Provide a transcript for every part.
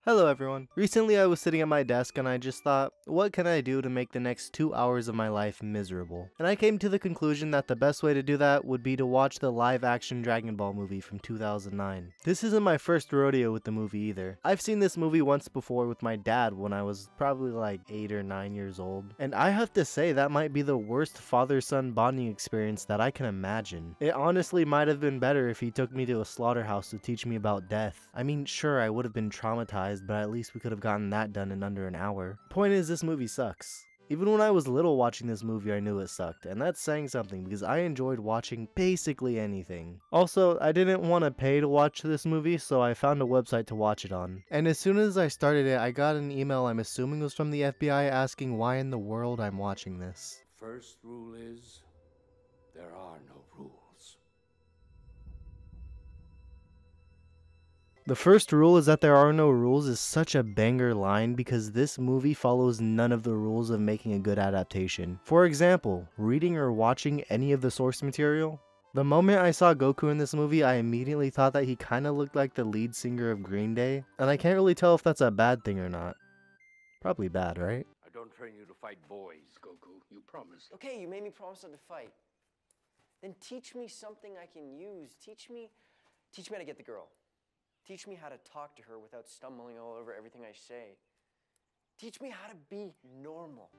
Hello everyone. Recently I was sitting at my desk and I just thought, what can I do to make the next 2 hours of my life miserable? And I came to the conclusion that the best way to do that would be to watch the live action Dragon Ball movie from 2009. This isn't my first rodeo with the movie either. I've seen this movie once before with my dad when I was probably like 8 or 9 years old. And I have to say that might be the worst father-son bonding experience that I can imagine. It honestly might have been better if he took me to a slaughterhouse to teach me about death. I mean, sure, I would have been traumatized, but at least we could have gotten that done in under an hour. Point is, this movie sucks. Even when I was little watching this movie, I knew it sucked, and that's saying something because I enjoyed watching basically anything. Also, I didn't want to pay to watch this movie, so I found a website to watch it on. And as soon as I started it, I got an email I'm assuming was from the FBI asking why in the world I'm watching this. First rule is, there are no rules. The first rule is that there are no rules is such a banger line because this movie follows none of the rules of making a good adaptation. For example, reading or watching any of the source material. The moment I saw Goku in this movie, I immediately thought that he kinda looked like the lead singer of Green Day, and I can't really tell if that's a bad thing or not. Probably bad, right? I don't train you to fight boys, Goku. You promised. Okay, you made me promise not to fight. Then teach me something I can use. Teach me how to get the girl. Teach me how to talk to her without stumbling all over everything I say. Teach me how to be normal.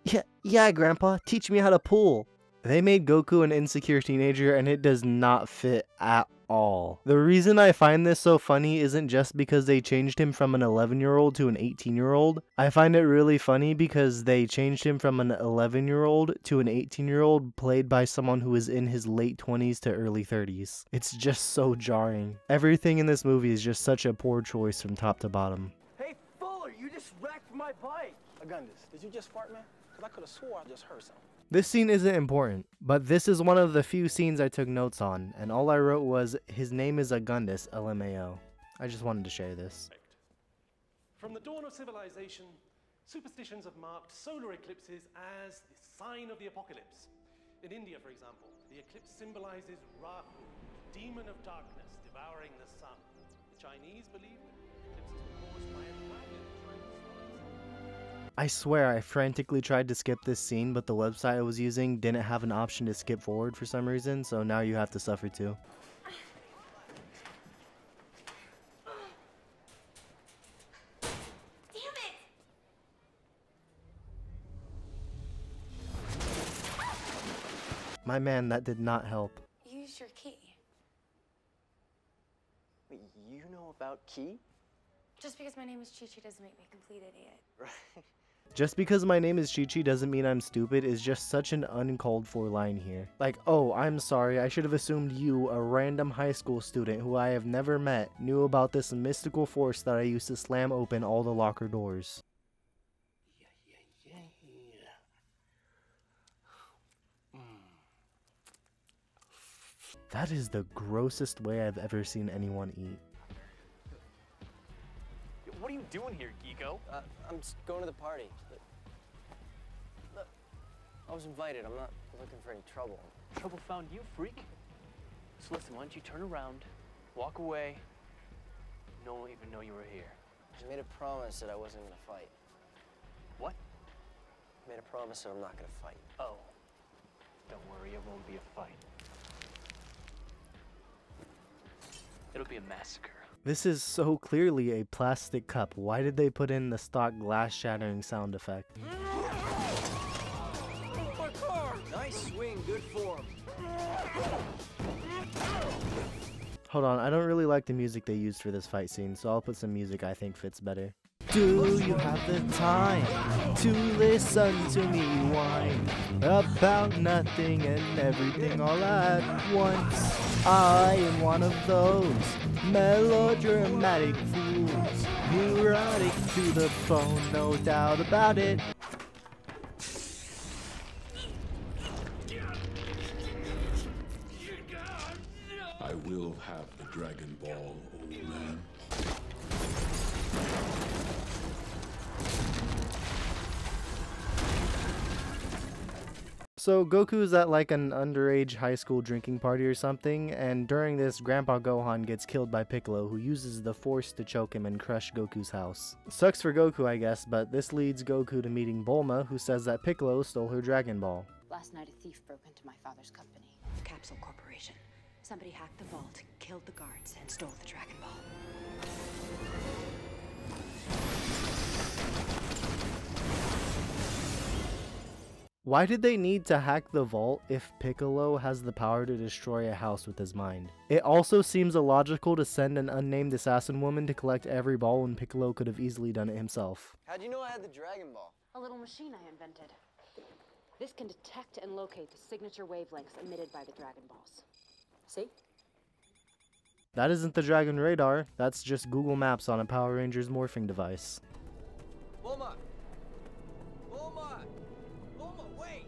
Yeah, Grandpa, teach me how to pool. They made Goku an insecure teenager and it does not fit at all. The reason I find this so funny isn't just because they changed him from an 11-year-old to an 18-year-old. I find it really funny because they changed him from an 11-year-old to an 18-year-old played by someone who is in his late 20s to early 30s. It's just so jarring. Everything in this movie is just such a poor choice from top to bottom. Hey, Fuller, you just wrecked my bike. Agundis, did you just fart, man? Because I could have swore I just heard something. This scene isn't important, but this is one of the few scenes I took notes on, and all I wrote was, his name is Agundis, LMAO. I just wanted to share this. From the dawn of civilization, superstitions have marked solar eclipses as the sign of the apocalypse. In India, for example, the eclipse symbolizes Rahu, demon of darkness devouring the sun. The Chinese believe that eclipses were caused by a dragon trying to swallow the sun. I swear I frantically tried to skip this scene, but the website I was using didn't have an option to skip forward for some reason, so now you have to suffer too. Damn it! My man, that did not help. Use your key. Wait, you know about Ki? Just because my name is Chi-Chi doesn't make me a complete idiot. Right. Just because my name is Chi-Chi doesn't mean I'm stupid is just such an uncalled for line here. Like, oh, I'm sorry, I should have assumed you, a random high school student who I have never met, knew about this mystical force that I used to slam open all the locker doors. That is the grossest way I've ever seen anyone eat. What are you doing here, Geeko? I'm just going to the party. Look, I was invited. I'm not looking for any trouble. Trouble found you, freak? So listen, why don't you turn around, walk away, no one will even know you were here. I made a promise that I wasn't going to fight. What? I made a promise that I'm not going to fight. Oh, don't worry, it won't be a fight. It'll be a massacre. This is so clearly a plastic cup. Why did they put in the stock glass shattering sound effect? My car! Nice swing, good form. Hold on, I don't really like the music they used for this fight scene, so I'll put some music I think fits better. Do you have the time to listen to me whine about nothing and everything all at once? I am one of those melodramatic fools, neurotic to the bone, no doubt about it. I will have the Dragon Ball, old man. So Goku is at like an underage high school drinking party or something, and during this, Grandpa Gohan gets killed by Piccolo, who uses the Force to choke him and crush Goku's house. Sucks for Goku, I guess, but this leads Goku to meeting Bulma, who says that Piccolo stole her Dragon Ball. Last night, a thief broke into my father's company, Capsule Corporation. Somebody hacked the vault, killed the guards, and stole the Dragon Ball. Why did they need to hack the vault if Piccolo has the power to destroy a house with his mind? It also seems illogical to send an unnamed assassin woman to collect every ball when Piccolo could have easily done it himself. How'd you know I had the Dragon Ball? A little machine I invented. This can detect and locate the signature wavelengths emitted by the Dragon Balls. See? That isn't the Dragon Radar, that's just Google Maps on a Power Rangers morphing device. Bulma! Bulma! Bulma, wait!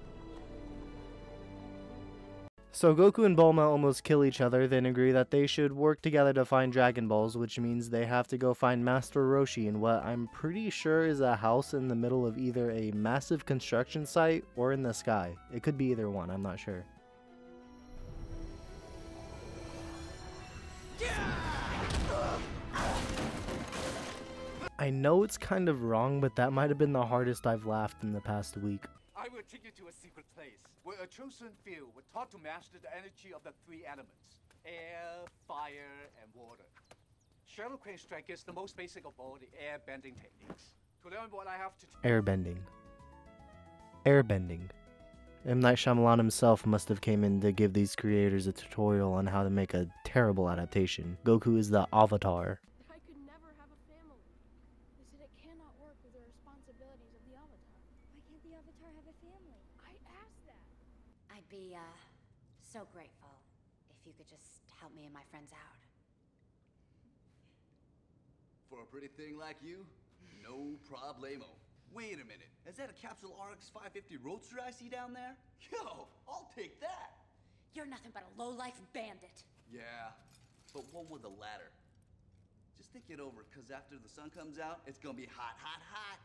So Goku and Bulma almost kill each other, then agree that they should work together to find Dragon Balls, which means they have to go find Master Roshi in what I'm pretty sure is a house in the middle of either a massive construction site or in the sky. It could be either one, I'm not sure. I know it's kind of wrong, but that might have been the hardest I've laughed in the past week. I will take you to a secret place where a chosen few were taught to master the energy of the three elements: air, fire, and water. Shadow Crane Strike is the most basic of all the air bending techniques. To learn what I have to Airbending. Airbending. M. Night Shyamalan himself must have came in to give these creators a tutorial on how to make a terrible adaptation. Goku is the Avatar. I could never have a family. They said it cannot work with the responsibilities of the Avatar. Why can't the Avatar have a family? I asked that. I'd be, so grateful if you could just help me and my friends out. For a pretty thing like you, no problemo. Wait a minute, is that a Capsule RX 550 Roadster I see down there? Yo, I'll take that! You're nothing but a low-life bandit. Yeah, but one with a ladder. Just think it over, because after the sun comes out, it's gonna be hot, hot, hot.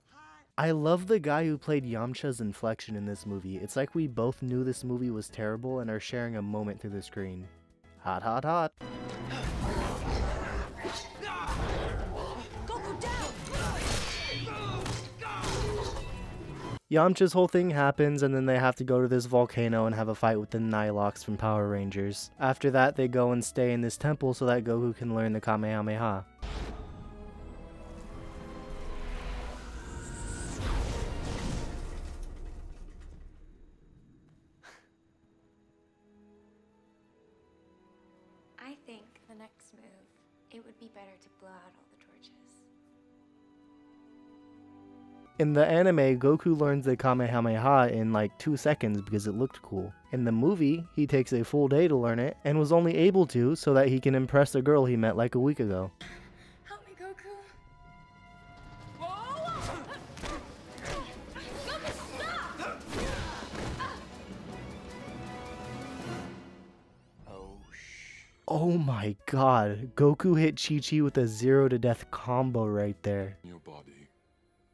Hot. I love the guy who played Yamcha's inflection in this movie. It's like we both knew this movie was terrible and are sharing a moment through the screen. Hot, hot, hot. Yamcha's whole thing happens, and then they have to go to this volcano and have a fight with the Nilox from Power Rangers. After that, they go and stay in this temple so that Goku can learn the Kamehameha. I think the next move, it would be better to blow out all the torches. In the anime, Goku learns the Kamehameha in like 2 seconds because it looked cool. In the movie, he takes a full day to learn it, and was only able to so that he can impress a girl he met like a week ago. Help me, Goku. Oh my god, Goku hit Chi-Chi with a 0 to death combo right there. Your body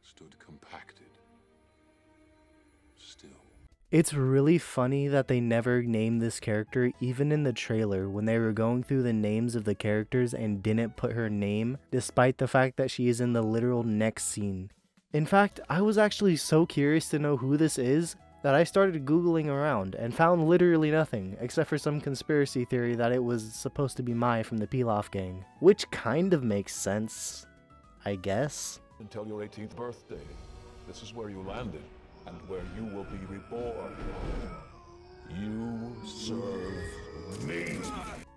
stood compacted. Still. It's really funny that they never named this character even in the trailer when they were going through the names of the characters and didn't put her name, despite the fact that she is in the literal next scene. In fact, I was actually so curious to know who this is that I started googling around and found literally nothing, except for some conspiracy theory that it was supposed to be Mai from the Pilaf gang. Which kind of makes sense, I guess. Until your 18th birthday, this is where you landed, and where you will be reborn. You serve me.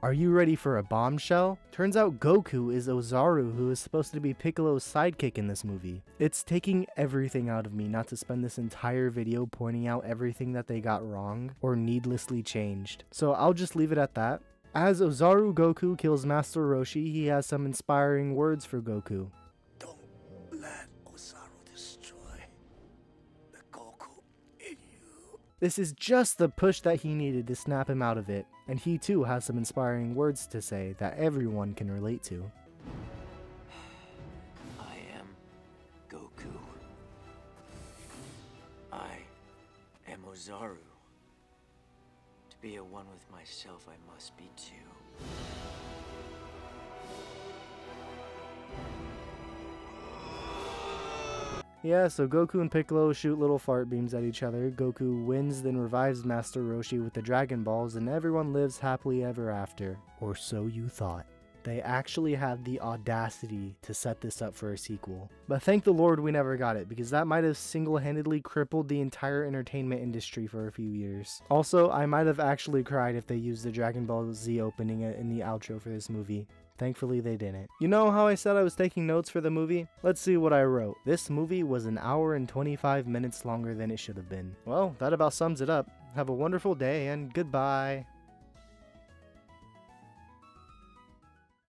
Are you ready for a bombshell? Turns out Goku is Ozaru, who is supposed to be Piccolo's sidekick in this movie. It's taking everything out of me not to spend this entire video pointing out everything that they got wrong or needlessly changed. So I'll just leave it at that. As Ozaru Goku kills Master Roshi, he has some inspiring words for Goku. Don't let Ozaru destroy the Goku in you. This is just the push that he needed to snap him out of it, and he too has some inspiring words to say that everyone can relate to. I am Goku. I am Ozaru. To be at one with myself, I must be too. Yeah, so Goku and Piccolo shoot little fart beams at each other. Goku wins, then revives Master Roshi with the Dragon Balls, and everyone lives happily ever after. Or so you thought. They actually had the audacity to set this up for a sequel. But thank the Lord we never got it, because that might have single-handedly crippled the entire entertainment industry for a few years. Also, I might have actually cried if they used the Dragon Ball Z opening in the outro for this movie. Thankfully they didn't. You know how I said I was taking notes for the movie? Let's see what I wrote. This movie was an hour and 25 minutes longer than it should have been. Well, that about sums it up. Have a wonderful day and goodbye.